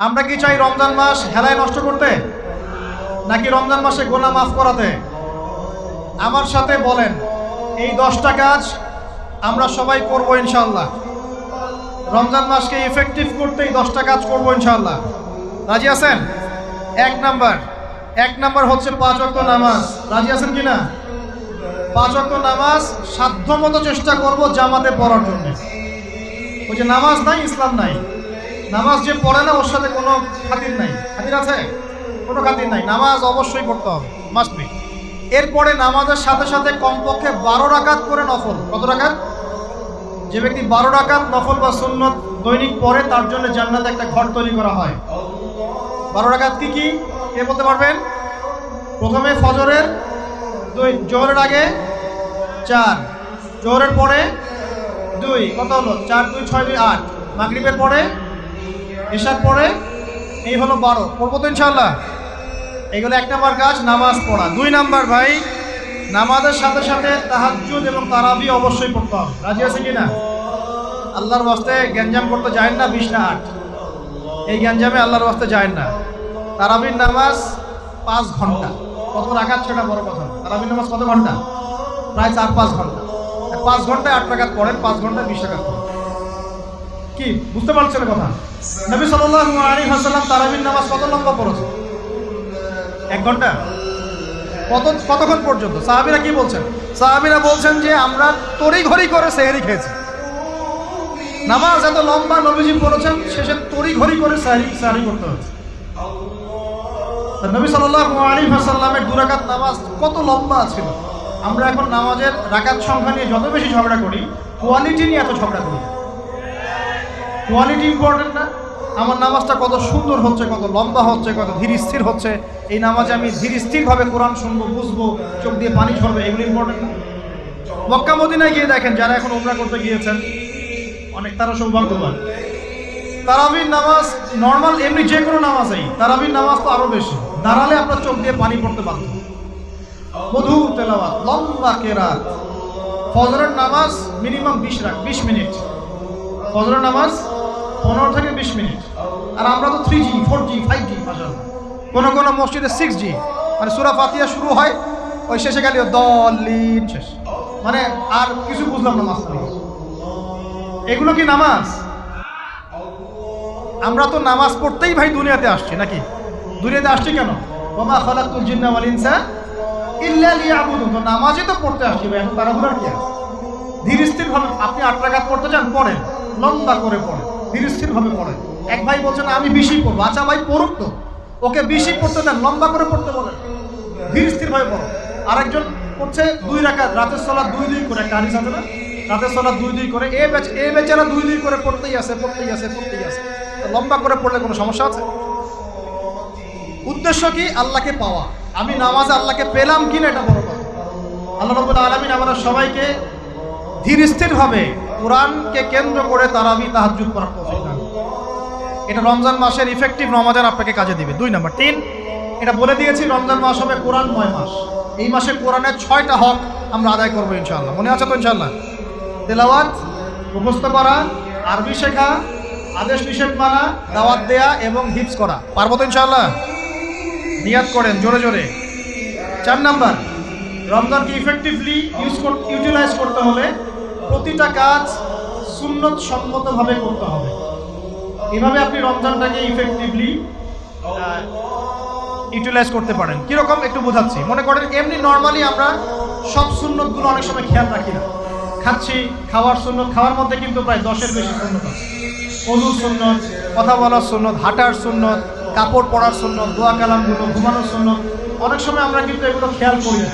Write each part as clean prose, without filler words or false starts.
আমরা কি চাই রমজান মাস হেলায় নষ্ট করতে, নাকি রমজান মাসে গুনাহ মাফ করাতে? আমার সাথে বলেন, এই 10টা কাজ আমরা সবাই করব ইনশাআল্লাহ। রমজান মাসকে ইফেক্টিভ করতে এই 10টা কাজ করব ইনশাআল্লাহ। রাজি আছেন? এক নাম্বার হচ্ছে 5 ওয়াক্ত নামাজ। রাজি আছেন কিনা? 5 ওয়াক্ত নামাজ সাধ্যমতো চেষ্টা করব জামাতে পড়ার জন্য। ওই যে নামাজ নাই ইসলাম নাই, নামাজ যে পড়ে না ওর সাথে কোনো খাতির নাই। খাতির আছে? কোনো খাতির নাই। নামাজ অবশ্যই পড়তে হবে, মাস্ট বি। এরপরে নামাজের সাথে সাথে কমপক্ষে 12 রাকাত করে নফল। কত রাকাত? যে ব্যক্তি 12 রাকাত নফল বা সুন্নত দৈনিক পড়ে তার জন্য জান্নাতে একটা ঘর তৈরি করা হয়। 12 রাকাত কি কি কে বলতে পারবেন? প্রথমে ফজরের 2, জোহরের আগে 4, জোহরের পরে 2, কত হলো? 4 2 6 2 8, মাগরিবের পরে, এশার পরে, এই হলো 12। পড়বো তো ইনশাআল্লাহ? এগুলো 1 নাম্বার কাজ, নামাজ পড়া। 2 নাম্বার ভাই, নামাজের সাথে সাথে তাহাজ্জুদ এবং তারাবি অবশ্যই পড়তে হবে। রাজি আছে কিনা? আল্লাহর ওয়াস্তে গ্যাঞ্জাম করতে যায় না 20 না 8, এই গ্যাঞ্জামে আল্লাহর ওয়াস্তে যায় না। তারাবির নামাজ 5 ঘন্টা। কত রাকাত সেটা বড় কথা। তারাবির নামাজ কত ঘন্টা? প্রায় 4-5 ঘন্টা। 5 ঘন্টায় 8 রাকাত পড়েন, 5 ঘন্টায় 20 রাকাত পড়েন। কি বুঝতে পারছেন কথা? নবী সাল্লাল্লাহু আলাইহি ওয়াসাল্লাম তারাবির নামাজ কত লম্বা পড়েছে? 1 ঘন্টা। কতক্ষণ পর্যন্ত? সাহাবীরা কি বলছেন? সাহাবীরা বলছেন যে আমরা তড়িঘড়ি করে সেহরি খেয়েছি। নামাজ এত লম্বা নবীজি পড়েছেন, শেষে তড়িঘড়ি করে সেহরি করতে হয়েছে। নবী সাল্লাল্লাহু আলাইহি ওয়াসাল্লামের 2 রাকাত নামাজ কত লম্বা ছিল। আমরা এখন নামাজের রাকাত সংখ্যা নিয়ে যত বেশি ঝগড়া করি, কোয়ালিটি নিয়ে এত ঝগড়া করি। কোয়ালিটি ইম্পর্টেন্ট না? আমার নামাজটা কত সুন্দর হচ্ছে, কত লম্বা হচ্ছে, কত ধীর স্থির হচ্ছে, এই নামাজে আমি ধীর স্থিরভাবে কোরআন শুনবো, বুঝবো, চোখ দিয়ে পানি ঝরবে, এগুলো ইম্পর্টেন্ট না? মক্কা মদিনায় গিয়ে দেখেন, যারা এখন উমরা করতে গিয়েছেন অনেক, তারা সৌভাগ্যবান। তারাবির নামাজ নর্মাল এমনি যে কোনো নামাজেই, তারাবির নামাজ তো আরো বেশি। দাঁড়ালে আপনার চোখ দিয়ে পানি পড়তে বাধ্য। মধুর তেলাওয়াত, লম্বা কেরাত। ফজরের নামাজ মিনিমাম 20 মিনিট। ফজরের নামাজ 15 থেকে 20 মিনিট। আর আমরা তো 3G 4G 5G মাশাআল্লাহ। কোন মসজিদে 6G, মানে সূরা ফাতিহা শুরু হয়, ওই শেষে গেলে দলিন শেষ, মানে আর কিছু বুঝলাম না মাস্টার। এগুলো কি নামাজ? আমরা তো নামাজ পড়তেই ভাই দুনিয়াতে আসছি, নাকি? দুনিয়াতে আসছি কেন? ওমা খালাকতুল জিন্না ওয়াল ইনসা ইল্লা লিয়াবুদুন। তো নামাজই তো পড়তে আসছি ভাই, এখন তাড়াহুড়ার কি আছে? ধীর স্থির ভাবে আপনি 8 রাকাত পড়তে চান, পড়েন, লম্বা করে পড়েন, ধীর স্থির ভাবে পড়েন। এক ভাই বলছেন আমি 20ই পড়বো। আচ্ছা ভাই পড়ুক তো, ওকে 20ই পড়তে দেন, লম্বা করে পড়তে বলেন, ধীর স্থির ভাবে পড়ো। আরেকজন পড়ছে 2 রাকাত, রাতের সালাত 2 করে, একটা হাদিস আছে না? রাতের সালাত 2 করে, এই বেচারা 2 করে পড়তেই আছে। লম্বা করে পড়লে কোনো সমস্যা আছে? উদ্দেশ্য কি? আল্লাহকে পাওয়া। আমি নামাজে আল্লাহকে পেলাম কিনা এটা বড় কথা। আল্লাহ রাব্বুল আলামিন আমাদের সবাইকে ধীর স্থিরভাবে কোরআনকে কেন্দ্র করে তারাবি তাহাজ্জুদ করার তৌফিক দান। এটা রমজান মাসের ইফেক্টিভ রমাজান আপনাকে কাজে দিবে। 2 নাম্বার। 3, এটা বলে দিয়েছি, রমজান মাস হবে কোরআনময় মাস। এই মাসে কোরআনের 6টা হক আমরা আদায় করবো ইনশাআল্লাহ। মনে আছে তো ইনশাআল্লাহ? তেলাওয়াত, মুখস্থ করা, আরবি শেখা, আদেশ নিষেধ মানা, দাওয়াত দেয়া এবং হিফজ করা। পারবো তো ইনশাআল্লাহ? নিয়াত করেন জোরে জোরে। 4 নাম্বার, রমজানকে ইফেক্টিভলি ইউটিলাইজ করতে হলে প্রতিটা কাজ সুন্নত সম্মতভাবে করতে হবে। এভাবে আপনি রমজানটাকে ইফেক্টিভলি ইউটিলাইজ করতে পারেন। কীরকম একটু বোঝাচ্ছি। মনে করেন এমনি নর্মালি আমরা সব সুন্নতগুলো অনেক সময় খেয়াল রাখি না। খাচ্ছি, খাওয়ার সুন্নত, খাওয়ার মধ্যে কিন্তু প্রায় 10-এর বেশি সুন্নত আছে। ওযুর সুন্নত, কথা বলার সুন্নত, হাঁটার সুন্নত, কাপড় পরার সুন্নত, দোয়া কালামগুলো, ঘুমানোর সুন্নত, অনেক সময় আমরা কিন্তু এগুলো খেয়াল করি না।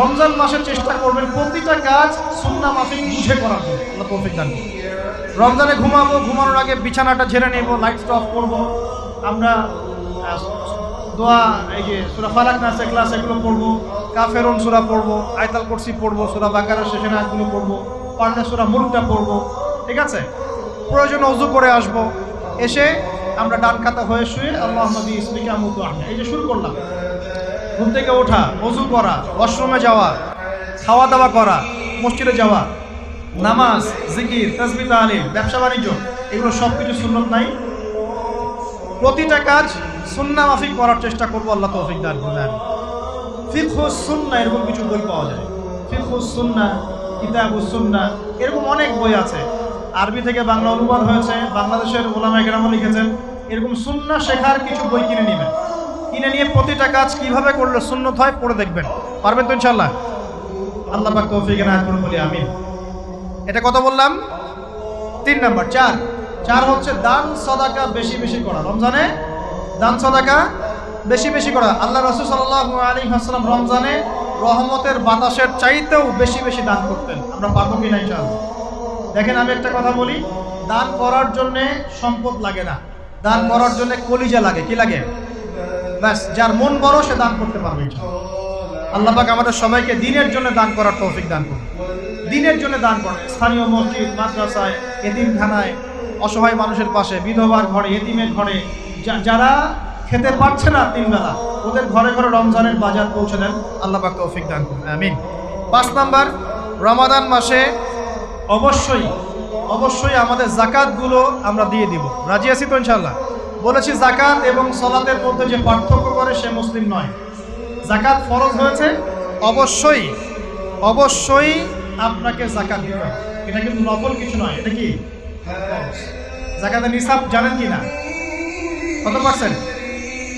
রমজান মাসে চেষ্টা করবেন প্রতিটা কাজ সুন্নাহ মাফিক বুঝে করার জন্য। আল্লাহ তৌফিক দান করুন। রমজানে ঘুমাবো, ঘুমানোর আগে বিছানাটা ঝেড়ে নেব, লাইট অফ করব, আমরা দোয়া, এই যে সূরা ফালাক নাস ইখলাস এগুলো পড়বো, কাফেরুন সূরা পড়বো, আয়াতুল কুরসি পড়বো, সূরা বাকারার শেষের আয়াতগুলো পড়বো, পারলে সূরা মুলকটা পড়বো, ঠিক আছে? প্রয়োজনে ওযু করে আসবো, এসে আমরা ডান কাতা হয়ে শুয়ে আল্লাহুম্মা বিইসমিকা আমুতু আহয়া, এই যে শুরু করলাম। ঘুম থেকে ওঠা, ওযু করা, ওয়াশরুমে যাওয়া, খাওয়া দাওয়া করা, মসজিদে যাওয়া, নামাজ, জিকির, তাসবিহ, তাহলিল, ব্যবসা বাণিজ্য, এগুলো সব কিছু সুন্নত নাই? প্রতিটা কাজ সুন্নাহ মাফিক করার চেষ্টা করবো, আল্লাহ তৌফিক দান করুন। ফিকহুস সুন্নাহ এরকম কিছু বই পাওয়া যায়, ফিকহুস সুন্নাহ, কিতাবুস সুন্নাহ, এরকম অনেক বই আছে। আরবি থেকে বাংলা অনুবাদ হয়েছে, বাংলাদেশের উলামায়ে কেরামও লিখেছেন। এরকম সুন্নাহ শেখার কিছু বই কিনে নেবেন, কিনে নিয়ে প্রতিটা কাজ কিভাবে করলে সুন্নত হয় পড়ে দেখবেন। পারবেন তো ইনশাআল্লাহ? আল্লাহ পাক তৌফিক এনায়েত করুন বলি আমিন। এটা কত বললাম? 3 নাম্বার। 4 হচ্ছে দান সাদাকা বেশি বেশি করা। রমজানে দান সাদাকা বেশি বেশি করা। আল্লাহ রাসূল সাল্লাল্লাহু আলাইহি ওয়াসাল্লাম রমজানে রহমতের বাতাসের চাইতেও বেশি বেশি দান করতেন। আমরা পারবো কিনা ইনশাআল্লাহ? দেখেন, আমি একটা কথা বলি, দান করার জন্যে সম্পদ লাগে না, দান করার জন্য কলিজা লাগে। কি লাগে? ব্যাস, যার মন বড় সে দান করতে পারবে ইনশাআল্লাহ। আল্লাহ পাক আমাদের সবাইকে দ্বীনের জন্য দান করার তৌফিক দান করুন। দ্বীনের জন্য দান করেন, স্থানীয় মসজিদ, মাদ্রাসায়, এতিমখানায়, অসহায় মানুষের পাশে, বিধবার ঘরে, এতিমের ঘরে, যারা খেতে পারছে না 3 বেলা, ওদের ঘরে ঘরে রমজানের বাজার পৌঁছে দেন। আল্লাহ পাক তৌফিক দান করুন আমিন। 5 নাম্বার, রমাদান মাসে অবশ্যই অবশ্যই আমাদের জাকাতগুলো আমরা দিয়ে দিব। রাজি আছি তো ইনশাআল্লাহ? বলেছি জাকাত এবং সালাতের মধ্যে যে পার্থক্য করে সে মুসলিম নয়। জাকাত ফরজ হয়েছে, অবশ্যই অবশ্যই আপনাকে জাকাত দিতে হবে। এটা কিন্তু নফল কিছু নয়, এটা কি জাকাতের নিসাব জানেন কি না? কত পার্সেন্ট?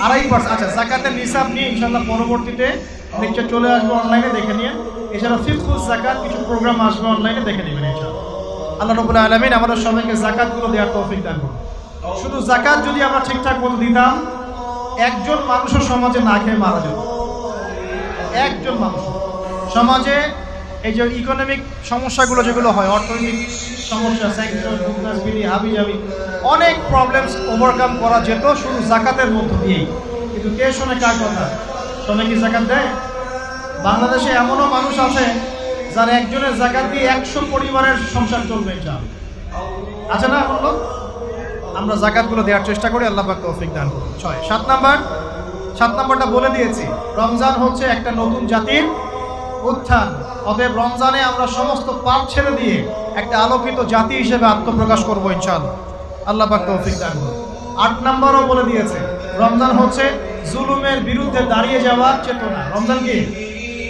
2.5%। আচ্ছা, জাকাতের নিসাব নিয়ে ইনশাআল্লাহ পরবর্তীতে লেকচার চলে আসবে, অনলাইনে দেখে নিয়ে। এছাড়া ফিকহুস জাকাত কিছু প্রোগ্রাম আসবে, অনলাইনে দেখে নেবেন ইনশাআল্লাহ। আল্লাহ রাব্বুল আলামিন আমাদের সবাইকে জাকাতগুলো দেওয়ার তৌফিক দান করুন। শুধু জাকাত যদি আমরা ঠিকঠাক মতো দিতাম, একজন মানুষও সমাজে না খেয়ে মারা যেত। একজন মানুষ সমাজে এই যে ইকোনমিক সমস্যাগুলো যেগুলো হয়, অর্থনৈতিক সমস্যা, স্যাংশন, মুদ্রাস্ফীতি, হাবিজাবি, অনেক প্রবলেমস ওভারকাম করা যেত শুধু জাকাতের মধ্য দিয়েই। কিন্তু কে শোনে কার কথা? শোনে কি জাকাত দেয়? বাংলাদেশে এমনও মানুষ আছে যার একজনের জাকাত দিয়ে 100 পরিবারের সংসার চলবে ইনশাআল্লাহ। আছে না এমন লোক? আমরা জাকাতগুলো দেওয়ার চেষ্টা করি, আল্লাহ পাক তৌফিক দান করুন। 7 নাম্বারটা বলে দিয়েছি, রমজান হচ্ছে একটা নতুন জাতির উত্থান। অতএব রমজানে আমরা সমস্ত পাপ ছেড়ে দিয়ে একটা আলোকিত জাতি হিসেবে আত্মপ্রকাশ করবো ইনশাআল্লাহ। আল্লাহ পাক তৌফিক দান করুন। 8 নাম্বারও বলে দিয়েছে, রমজান হচ্ছে জুলুমের বিরুদ্ধে দাঁড়িয়ে যাওয়ার চেতনা। রমজান কি?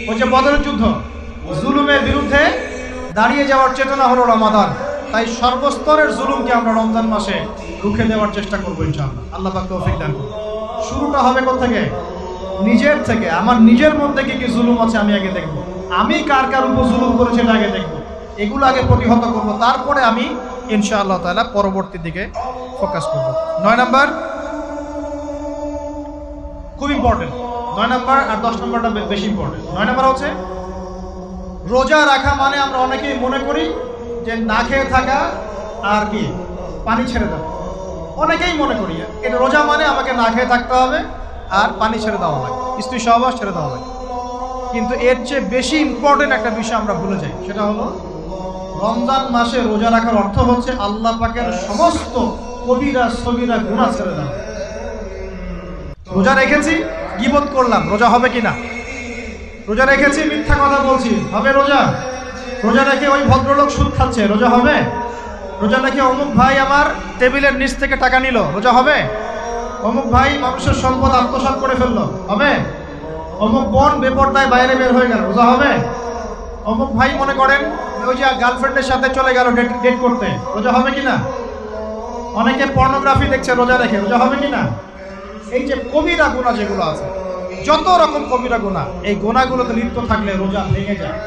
হচ্ছে বদরের যুদ্ধ, জুলুমের বিরুদ্ধে দাঁড়িয়ে যাওয়ার চেতনা হলো রমাদান। তাই সর্বস্তরের জুলুমকে আমরা রমজান মাসে রুখে দেওয়ার চেষ্টা করবো ইনশাআল্লাহ। আল্লাহ পাক তৌফিক দান করুন। শুরুটা হবে কোথা থেকে? নিজের থেকে। আমার নিজের মধ্যে কি কি জুলুম আছে আমি আগে দেখব, আমি কার কার উপর জুলুম করেছি এটা আগে দেখব, এগুলো আগে প্রতিহত করব, তারপরে আমি ইনশাআল্লাহ তাআলা পরবর্তী দিকে ফোকাস করব। 9 নাম্বার খুব ইম্পর্টেন্ট। 9 নাম্বার আর 10 নাম্বারটা বেশি ইম্পর্টেন্ট। 9 নাম্বার হচ্ছে রোজা রাখা মানে আমরা অনেকেই মনে করি যে না খেয়ে থাকা আর কি পানি ছেড়ে দেওয়া। অনেকেই মনে করি এটা রোজা মানে আমাকে না খেয়ে থাকতে হবে আর পানি ছেড়ে দেওয়া লাগে, স্ত্রী সহবাস ছেড়ে দেওয়া লাগে। কিন্তু এর চেয়ে বেশি ইম্পর্টেন্ট একটা বিষয় আমরা ভুলে যাই, সেটা হলো রমজান মাসে রোজা রাখার অর্থ হচ্ছে আল্লাহ পাকের সমস্ত কবিরা সগীরা গুনাহ ছেড়ে দেওয়া। রোজা রেখেছি, গীবত করলাম, রোজা হবে কিনা? রোজা রেখেছি, মিথ্যা কথা বলছি, হবে রোজা? রোজা রেখে ওই ভদ্রলোক সুদ খাচ্ছে, রোজা হবে? রোজা রেখে অমুক ভাই আমার টেবিলের নিচ থেকে টাকা নিল, রোজা হবে? অমুক ভাই মানুষের সম্পদ আত্মসাৎ করে ফেললো, হবে? অমুক বোন বেপরদায় বাইরে বের হয়ে গেল, রোজা হবে? অমুক ভাই মনে করেন ওই যে গার্লফ্রেন্ডের সাথে চলে গেল ডেট করতে, রোজা হবে কিনা? অনেকে পর্নোগ্রাফি দেখছে রোজা রেখে, রোজা হবে কিনা? এই যে কবিরা গুনাহ যেগুলো আছে, যত রকম কবিরা গুনাহ, এই গুনাহগুলোতে লিপ্ত থাকলে রোজা ভেঙে যায়।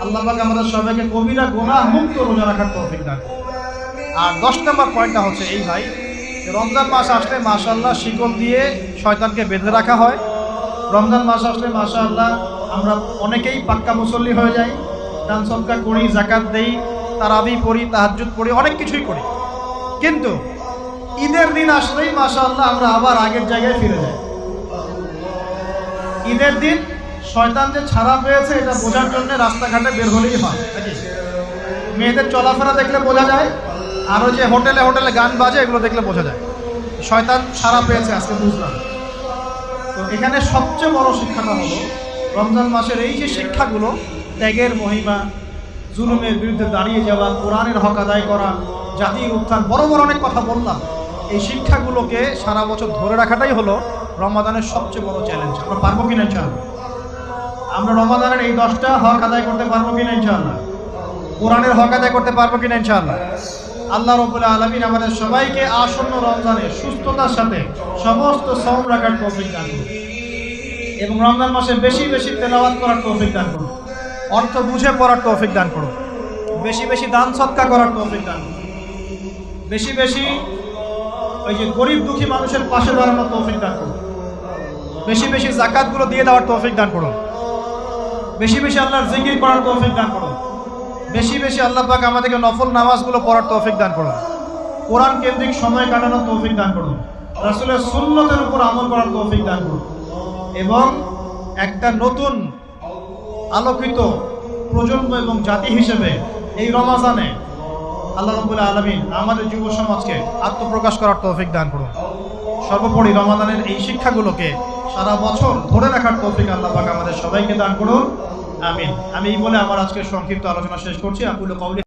আল্লাহ পাক আমাদের সবাইকে কবিরা গুনাহ মুক্ত রোজা রাখার তৌফিক দান করুন। আর 10 নম্বর পয়েন্টটা হচ্ছে এই ভাই, রমজান মাস আসলে মাশাআল্লাহ শিকল দিয়ে শয়তানকে বেঁধে রাখা হয়। রমজান মাস আসলে মাশাআল্লাহ আমরা অনেকেই পাক্কা মুসল্লি হয়ে যাই, দান সদকা করি, যাকাত দেই, তারাবি পড়ি, তাহাজ্জুদ পড়ি, অনেক কিছুই করি। কিন্তু ঈদের দিন আসলেই মাশাআল্লাহ আমরা আবার আগের জায়গায় ফিরে যাই। ঈদের দিন শয়তান যে ছাড়া পেয়েছে এটা বোঝার জন্য রাস্তাঘাটে বের হলেই হয় নাকি? মেয়েদের চলাফেরা দেখলে বোঝা যায়, আর ওই যে হোটেলে হোটেলে গান বাজে এগুলো দেখলে বোঝা যায় শয়তান ছাড়া পেয়েছে, আজকে বুঝলাম। তো এখানে সবচেয়ে বড় শিক্ষাটা হলো রমজান মাসের এই যে শিক্ষাগুলো, ত্যাগের মহিমা, জুলুমের বিরুদ্ধে দাঁড়িয়ে যাওয়া, কোরআনের হক আদায় করা, জাতির উত্থান, বড় বড় অনেক কথা বললাম। এই শিক্ষাগুলোকে সারা বছর ধরে রাখাটাই হলো রমাদানের সবচেয়ে বড় চ্যালেঞ্জ। আমরা পারবো কিনা ইনশাআল্লাহ? আমরা রমাদানের এই 10টা হক আদায় করতে পারবো কিনা ইনশাআল্লাহ? কোরআনের হক আদায় করতে পারবো কিনা ইনশাআল্লাহ? আল্লাহ রাব্বুল আলামিন আমাদের সবাইকে আসন্ন রমজানে সুস্থতার সাথে সমস্ত সওম রাখার তৌফিক দান করুন এবং রমজান মাসে বেশি বেশি তেলাওয়াত করার তৌফিক দান করুন, অর্থ বুঝে পড়ার তৌফিক দান করুন, বেশি বেশি দান সদকা করার তৌফিক দান করুন, বেশি বেশি ওই যে গরিব দুঃখী মানুষের পাশে দাঁড়ানোর তৌফিক দান করুন, বেশি বেশি যাকাতগুলো দিয়ে দেওয়ার তৌফিক দান করুন, বেশি বেশি আল্লাহর জিকির করার তৌফিক দান করুন, বেশি বেশি আল্লাহ পাক আমাদেরকে নফল নামাজগুলো পড়ার তৌফিক দান করুন, কোরআন কেন্দ্রিক সময় কাটানোর তৌফিক দান করুন, রাসূলের সুন্নতের উপর আমল করার তৌফিক দান করুন এবং একটা নতুন আলোকিত প্রজন্ম এবং জাতি হিসেবে এই রমাজানে আল্লাহ রাব্বুল আলামিন আমাদের যুব সমাজকে আত্মপ্রকাশ করার তৌফিক দান করুন। সর্বোপরি রমাদানের এই শিক্ষাগুলোকে সারা বছর ধরে রাখার তৌফিক আল্লাহ পাক আমাদের সবাইকে দান করুন, আমিন। আমি এই বলে আমার আজকের সংক্ষিপ্ত আলোচনা শেষ করছি। আকুলু কাউলি